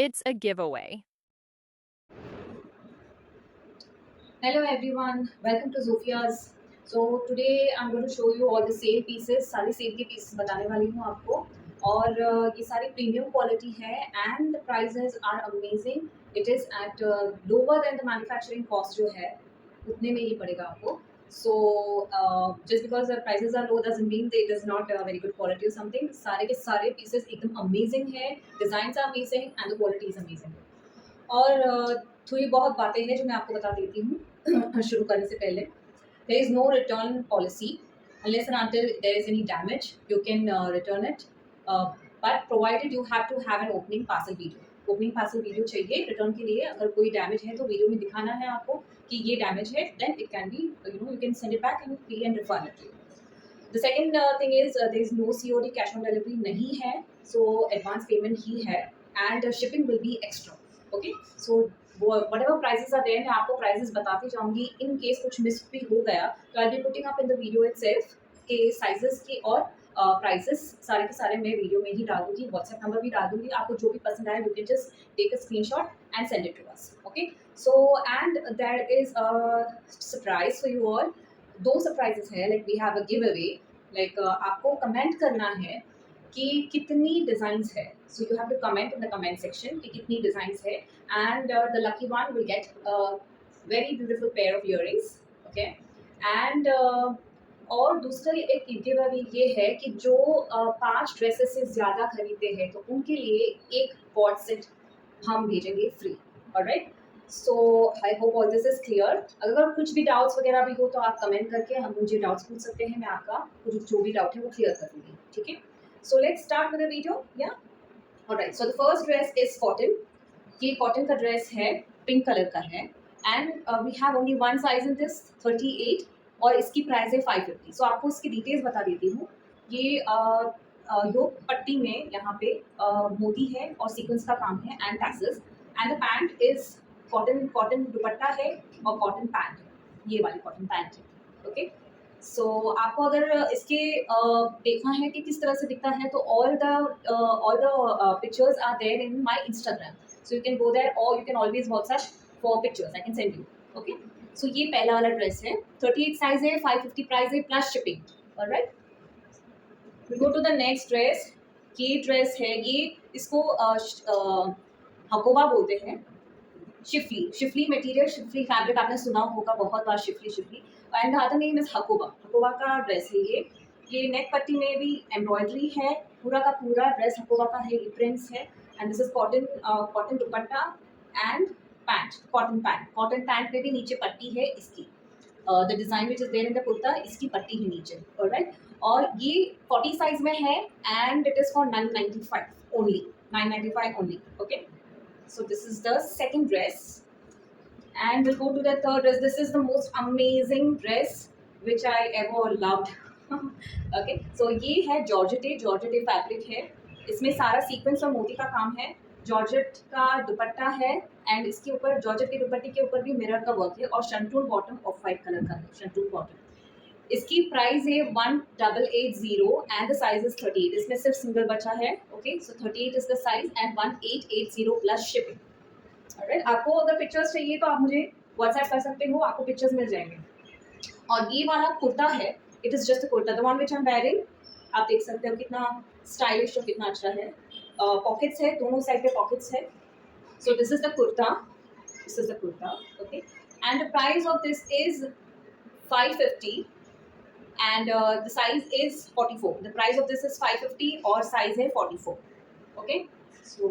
it's a giveaway. Hello everyone, welcome to Zofia's. So today I'm going to show you all the sale pieces. सारे cell के pieces बताने वाली हूँ आपको और ये सारी प्रीमियम क्वालिटी है and the prices are amazing. It is at lower than the manufacturing cost जो है उतने में ही पड़ेगा आपको. So just because the prices are low doesn't mean that it is not a very good quality or something. सारे के सारे pieces एकदम amazing है, designs are amazing and the quality is amazing. और थोड़ी बहुत बातें हैं जो मैं आपको बता देती हूँ शुरू करने से पहले. There is no return policy unless and until there is any damage you can return it, but provided you have to have an opening parcel video चाहिए रिटर्न के लिए. अगर कोई डैमेज है तो वीडियो में दिखाना है आपको कि ये डैमेज है, then it can be you can send it back and we can refund it. The second thing is there is no COD, cash on delivery नहीं है, so advance payment ही है and shipping will be extra. Okay, so whatever prices are there मैं आपको prices बताती जाऊंगी. In case कुछ miss भी हो गया तो I be putting up in the video itself के साइजेस की और प्राइसेस सारे के सारे मैं वीडियो में ही डाल दूंगी. व्हाट्सएप नंबर भी डाल दूंगी. आपको जो भी पसंद आए you can just take a screenshot and send it to us. Okay, so and there is a surprise for you all. दो सरप्राइजेस है. Like we have a giveaway. Like आपको कमेंट करना है कि कितनी डिजाइन्स है. So you have to comment in the comment section कि कितनी डिजाइन्स है and the lucky one will get very beautiful pair of earrings. Okay, and और दूसरा एक गिव अवे ये है कि जो 5 ड्रेसेस से ज़्यादा खरीदते हैं तो उनके लिए एक कॉर्ड सेट हम भेजेंगे free. Alright, so I hope all this is clear. अगर कुछ भी डाउट्स वगैरह भी हो तो आप कमेंट करके हम मुझे डाउट्स पूछ सकते हैं. मैं आपका कुछ जो भी डाउट है वो क्लियर कर दूँगी. ठीक है, so let's start with the video. Yeah, all right, so the first dress is cotton. ये cotton का ड्रेस है, पिंक कलर का है and we have only one size in this 38 और इसकी प्राइस है 550. so आपको इसकी डिटेल्स बता देती हूँ. ये योक पट्टी में यहाँ पे मोती है और सीक्वेंस का काम है and tassels and the pant is cotton दुपट्टा है और कॉटन पैंट है. ये वाली कॉटन पैंट है. ओके, सो आपको अगर इसके देखना है कि किस तरह से दिखता है तो all the pictures are there in my Instagram. So you can go there और you can always WhatsApp for pictures. I can send you. Okay, so ये पहला वाला ड्रेस है. 38 साइज है, 550 प्राइस है plus shipping. Alright, we go to the next dress. ये dress है, ये इसको हकोबा बोलते हैं. शिफली मटेरियल, शिफली फैब्रिक आपने सुना होगा बहुत बार. Schiffli and the other name is hakoba का ड्रेस है ये. ये नेक पट्टी में भी एम्ब्रॉयडरी है. पूरा का पूरा ड्रेस हकोबा का है. ये प्रिंट्स है and this is cotton dupatta and pant, cotton pant में भी नीचे पट्टी है इसकी. The design which is there in the kurta, इसकी पट्टी है नीचे. ऑलराइट, और ये 40 साइज में है and it is for 995 only. 995 only. Okay, so this is the second dress and we'll go to the third dress. This is the most amazing dress which I ever loved. okay, so ये है georgette fabric है. इसमें सारा sequence और मोती का काम है. जॉर्जेट का दुपट्टा है एंड इसके ऊपर जॉर्जेट के दुपट्टे के ऊपर भी मिरर का वर्क है और shantung bottom of white colour का है. शंटून बॉटम, इसकी प्राइस है 1880 एंड द साइज इज 38. इसमें सिर्फ सिंगल बचा है. Okay, so 38 is the size and 1880 plus shipping. Alright, आपको अगर पिक्चर्स चाहिए तो आप मुझे व्हाट्सएप कर सकते हो, आपको पिक्चर्स मिल जाएंगे. और ये वाला कुर्ता है, it is just a kurta, the one which I am wearing. आप देख सकते हो कितना स्टाइलिश और कितना अच्छा है. पॉकेट्स है, दोनों साइड पे पॉकेट्स है. सो this is the kurta. Okay, and the price of this is 550 and the size is 44. The price of this is 550 और size है 44. Okay, so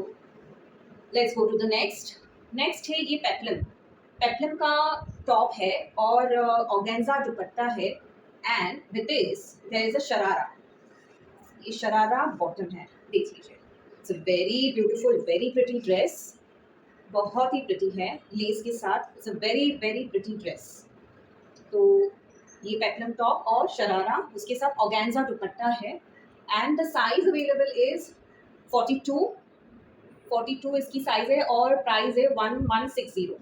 let's go to the next है ये पेप्लम का top है और organza dupatta है and with this there is a sharara. ये sharara bottom है, देख लीजिए. It's a very beautiful, very pretty dress. बहुत ही प्रिटी है लेस के साथ. It's a very very pretty dress. तो ये पेप्लम टॉप और शरारा, उसके साथ ऑर्गेन्जा दुपट्टा है and the size available is 42 इसकी साइज है और प्राइस है 1160.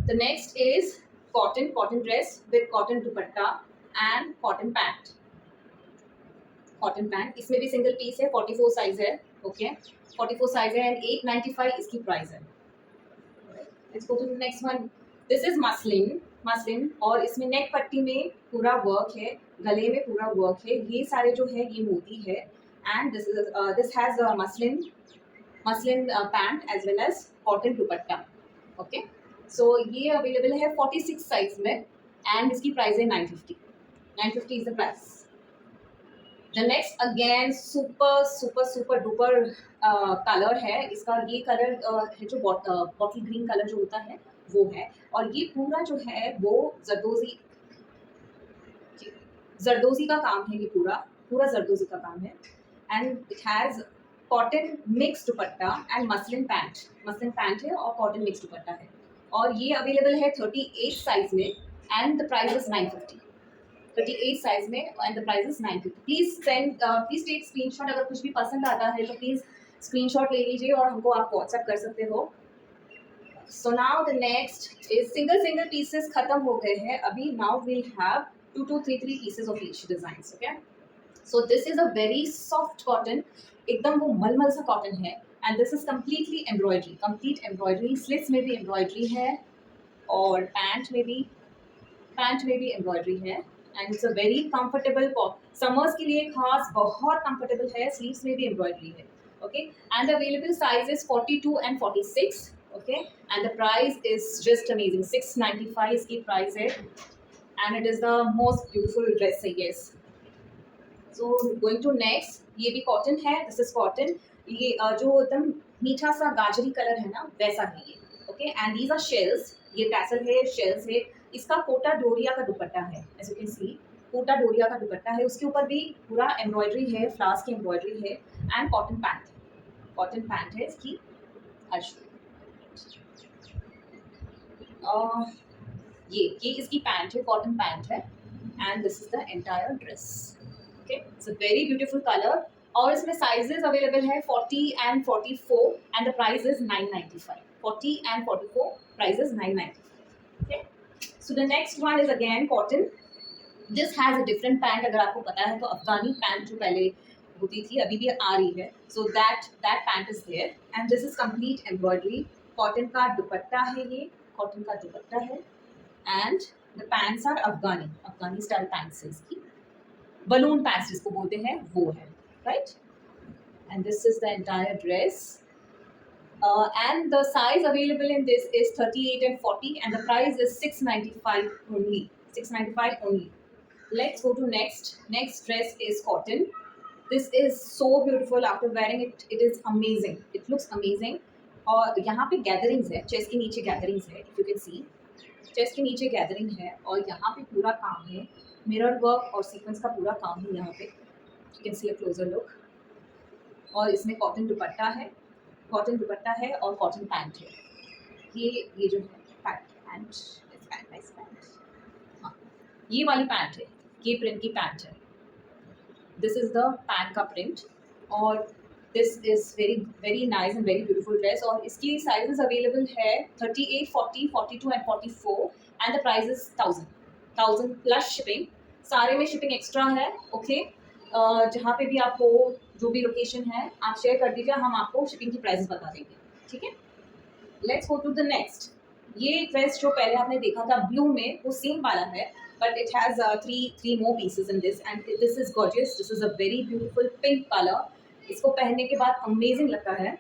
The next is cotton dress with cotton dupatta and cotton pant. इसमें भी सिंगल पीस है, 44 साइज है. ओके 44 साइज है एंड 895 इसकी प्राइस है। Let's go to the next one. This is muslin, muslin और इसमें नेक पट्टी में पूरा वर्क है, गले में पूरा वर्क है, ये सारे जो है ये मोती है and this has muslin pant as well as cotton dupatta. Okay so ये अवेलेबल है 46 साइज में एंड इसकी प्राइस है 950। 950 is the price. The next again super super super duper colour है इसका। ये कलर है जो बॉटल ग्रीन कलर जो होता है वो है और ये पूरा जो है वो जरदोजी का काम है। ये पूरा पूरा जरदोजी का काम है and it has cotton mix dupatta and muslin pant है और कॉटन मिक्स दुपट्टा है और ये अवेलेबल है 38 साइज में and the price is 950। 38 size में and the price is 950। Please take screenshot. अगर कुछ भी पसंद आता है तो प्लीज स्क्रीनशॉट ले लीजिए और हमको आप व्हाट्सएप कर सकते हो। So now the next is single pieces खत्म हो गए हैं अभी। Now we'll have 2 to 3 pieces of each design. Okay so this is a very soft cotton, एकदम वो मलमल सा कॉटन है and this is completely embroidery, complete embroidery. Slits में भी एम्ब्रॉयडरी है और पैंट में भी एम्ब्रॉयडरी है and it's a very comfortable summers के लिए खास बहुत कंफर्टेबल है। स्लीव्स में भी एम्ब्रॉयडरी है। Okay and available size is 42 and 46। Okay and the price is just amazing, 695 इसकी प्राइस है and it is the most beautiful dress है। Yes so going to next, ये भी कॉटन है। This is cotton. ये जो एकदम मीठा सा गाजरी कलर है ना वैसा है ये। Okay and these are shells, ये टैसल है, शेल्स है। इसका कोटा डोरिया का दुपट्टा है, as you can see Kota Doria का दुपट्टा है। उसके ऊपर भी पूरा एम्ब्रॉयडरी है, फ्लावर्स की एम्ब्रॉयडरी है एंड कॉटन पैंट है इसकी। ये इसकी पैंट है, कॉटन पैंट है and this is the entire dress. Okay it's a very beautiful colour और इसमें साइजेस अवेलेबल है 40 and 44 and the price is 995। 40 and 44 price is 995। Okay so the next one is again cotton. This has a different pant. अगर आपको पता है तो अफगानी pant जो पहले होती थी अभी भी आ रही है, so that pant is there and this is complete embroidery. Cotton का दुपट्टा है, ये कॉटन का दुपट्टा है and the pants are Afghani style pants है इसकी। बलून पैंट्स जिसको बोलते हैं वो है, right and this is the entire dress and the size available in this is 38 and 40 and the price is 695 only. 695 only. Let's go to next dress is cotton. This is so beautiful. After wearing it, it is amazing, it looks amazing। और यहाँ पे gatherings है, chest के नीचे gatherings है, if you can C chest के नीचे gathering है और यहाँ पे पूरा काम है, मिरर वर्क और सीक्वेंस का पूरा काम है यहाँ पे। You can C a closure look. और इसमें कॉटन दुपट्टा है और कॉटन पैंट है। ये जो है पैंट हाँ ये वाली पैंट है, ये प्रिंट की पैंट है। दिस इज द पैंट का प्रिंट और this is very very nice and very beautiful dress और इसकी साइजेस अवेलेबल है 38, 40, 42 and 44 and the price is 1000 plus shipping. सारे में शिपिंग एक्स्ट्रा है। ओके जहाँ पे भी आप हो, जो भी लोकेशन है आप शेयर कर दीजिए, हम आपको शिपिंग की प्राइसेस बता देंगे, ठीक है। Let's go to the next. ये ड्रेस जो पहले आपने देखा था ब्लू में वो सेम वाला है but it has three more pieces in this and this is gorgeous। this is a very beautiful pink color। इसको पहनने के बाद अमेजिंग लगता है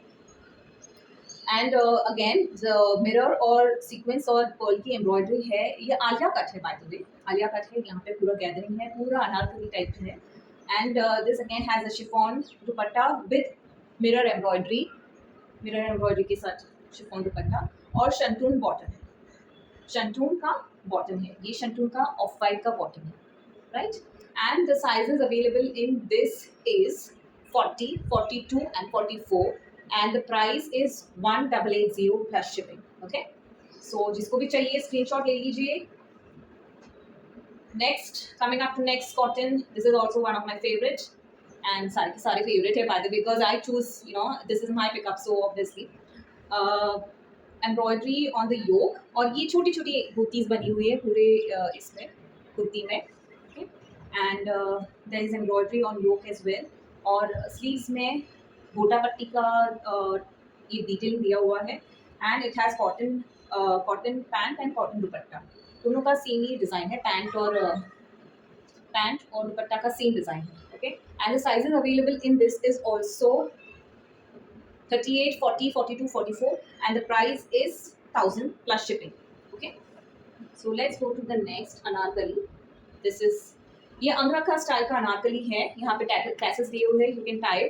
एंड अगेन मिरर और सीक्वेंस और पर्ल की एम्ब्रॉयडरी है। ये आलिया कट है, by the way Alia cut है। यहाँ पे पूरा गैदरिंग है, पूरा अनारकली टाइप है and this again has a chiffon dupatta with mirror embroidery के साथ शिफॉन दुपट्टा और शंटून बॉटम है, शंटून का बॉटम है, ये शंटून का ऑफ वाइट का बॉटम है, right and the sizes available in this is 40, 42 and 44 and the price is 1880 plus shipping। okay so जिसको भी चाहिए स्क्रीनशॉट ले लीजिए। next coming up to next cotton, this is also one of my favorite and सारे favorite है by the way because I choose, you know, this is my pickup so obviously embroidery on the yoke और ये छोटी छोटी booties बनी हुई है पूरे इसमें कुर्ती में and there is embroidery on yoke as well और स्लीव्स में गोटा पट्टी का ये डिटेल दिया हुआ है and it has cotton pant and cotton dupatta, दोनों का सेम ही डिज़ाइन है, पैंट और दुपट्टा का सेम डिज़ाइन है। Okay, and the sizes available in this is also 38, 40, 42, 44 and the price is 1000 plus shipping. Okay, so let's go to the next Anarkali. This is ये अंगरखा style का अनारकली है, यहाँ पे टैसेस दिए हुए हैं, यू कैन टाई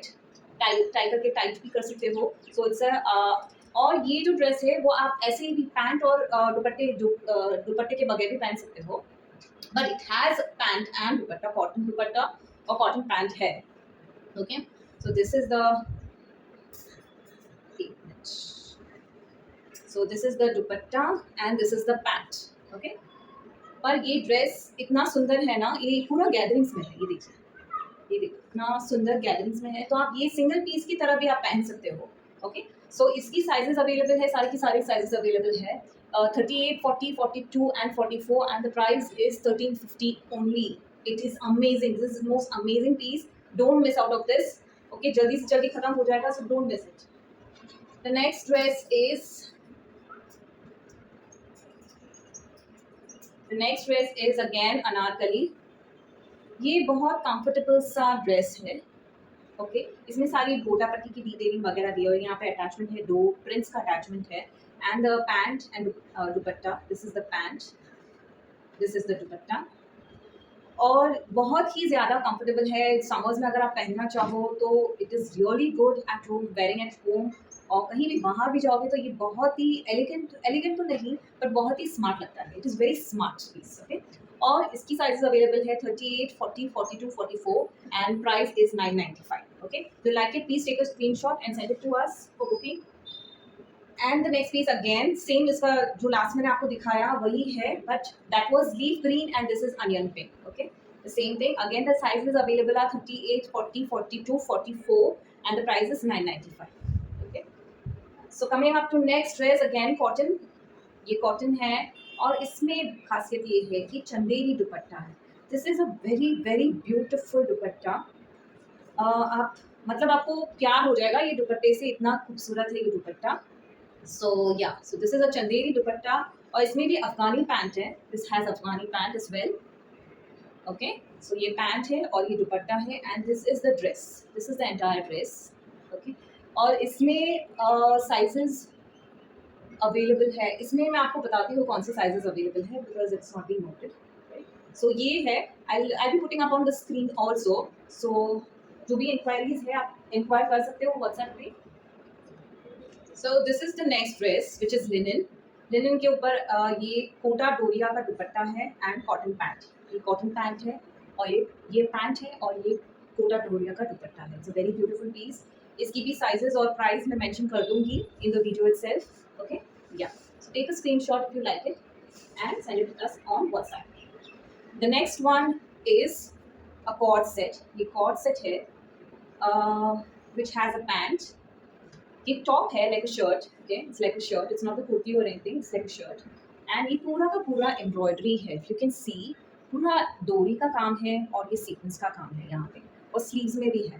करके टाइट भी कर सकते हो. सो इट्स और ये जो ड्रेस है वो आप ऐसे ही भी पैंट और दुपट्टे के बगैर भी पहन सकते हो, but it has pant and dupatta, cotton दुपट्टा और कॉटन पैंट है. Okay, so this is the dupatta and this is the pant. Okay, पर ये ड्रेस इतना सुंदर है ना, ये पूरा गैदरिंग्स में है, ये देखिए इतना सुंदर गैदरिंग्स में है, तो आप ये सिंगल पीस की तरह भी आप पहन सकते हो. ओके, सो इसकी साइजेस अवेलेबल है, सारी की सारी साइजेस अवेलेबल है, 38, 40, 42 and 44 and the price is 1350 only. It is amazing, this is most amazing piece, don't miss out of this. Okay, जल्दी से जल्दी खत्म हो जाएगा, so don't miss it. The next dress is again Anarkali. ये बहुत comfortable सा ड्रेस है. ओके, इसमें सारी गोटा पट्टी की डिटेलिंग वगैरह दी हुई है, यहाँ पे अटैचमेंट है, 2 प्रिंट्स का अटैचमेंट है and the pant and dupatta. This is the pant, this is the दुपट्टा, और बहुत ही ज़्यादा कंफर्टेबल है. समर्स में अगर आप पहनना चाहो तो it is really good at home, wearing at home, और कहीं भी बाहर भी जाओगे तो ये बहुत ही एलिगेंट तो नहीं पर बहुत ही स्मार्ट लगता है. It is very smart piece. Okay, और इसकी साइजेस अवेलेबल है 38, 40, 42, 44 and price is 995. Okay, you like it, please take a screenshot and send it to us for booking. And the next piece again same, इसका जो last मैंने आपको दिखाया वही है, but that was leaf green and this is onion pink. Okay, the same thing again, the sizes available are 38, 40, 42, 44 and the price is 995. Okay, so coming up to next dress, again cotton. ये cotton है और इसमें खासियत ये है कि चंदेरी दुपट्टा है. This is a very very beautiful दुपट्टा. आप मतलब आपको प्यार हो जाएगा ये दुपट्टे से, इतना खूबसूरत है ये dupatta. So this is a Chanderi dupatta और इसमें भी अफगानी पैंट है. This has Afghani pant as well. Okay, so ये पैंट है और ये दुपट्टा है and this is the dress, this is the entire dress. Okay, और इसमें साइजेस अवेलेबल है. इसमें मैं आपको बताती हूँ कौन से साइजेस अवेलेबल है because it's not been noted. So ये है, I be putting up on the screen also. So जो भी इंक्वायरीज है आप इंक्वायर कर सकते हो व्हाट्सएप पे. सो this is the next dress which is linen. Linen के ऊपर ये कोटा डोरिया का दुपट्टा है एंड कॉटन पैंट. ये कॉटन पैंट है और ये पैंट है और ये कोटा डोरिया का दुपट्टा है. It's a very beautiful piece. इसकी भी साइजेस और प्राइस मैं मेंशन कर दूंगी in the video itself. Okay, so take a screenshot if you like it and send it to us on WhatsApp. The next one is a cord set. ये cord set है which has a pant. ये top है like a shirt. Okay, it's like a shirt, it's not a kurti or anything, it's like a shirt. And ये पूरा का पूरा embroidery है. If you can see, पूरा डोरी का काम है और ये सीक्वेंस का काम है यहाँ पे, और स्लीव्स में भी है.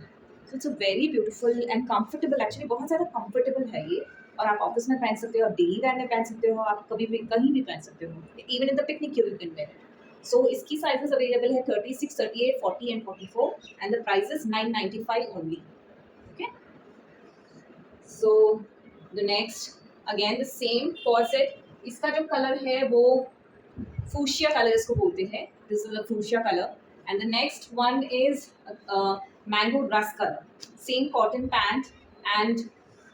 So it's a very beautiful and comfortable, actually बहुत ज़्यादा comfortable है ये, और आप ऑफिस में पहन सकते हो, डेली वेयर में पहन सकते हो, आप कभी भी कहीं भी पहन सकते हो, even in the picnic you can wear it. So इसकी साइजेस अवेलेबल है 36, 38, 40 and 44 and the price is 995 only. Okay, so the next again the same corset. इसका जो कलर है वो फूशिया कलर इसको बोलते हैं. This is a fuchsia colour and the next one is mango rust colour. Same cotton pant and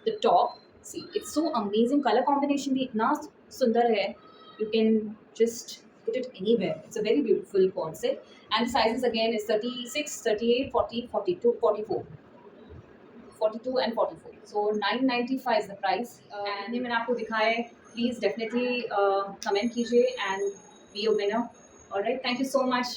the top. See, it's so amazing. Color combination भी इतना सुंदर है. You can just put it anywhere. It's a very beautiful concept. And the sizes again is 36, 38, 40, 42, 44. 42 and 44. So 995 is the price. And ये मैंने आपको दिखाया है. Please definitely comment कीजिए and be a winner. Alright, thank you so much.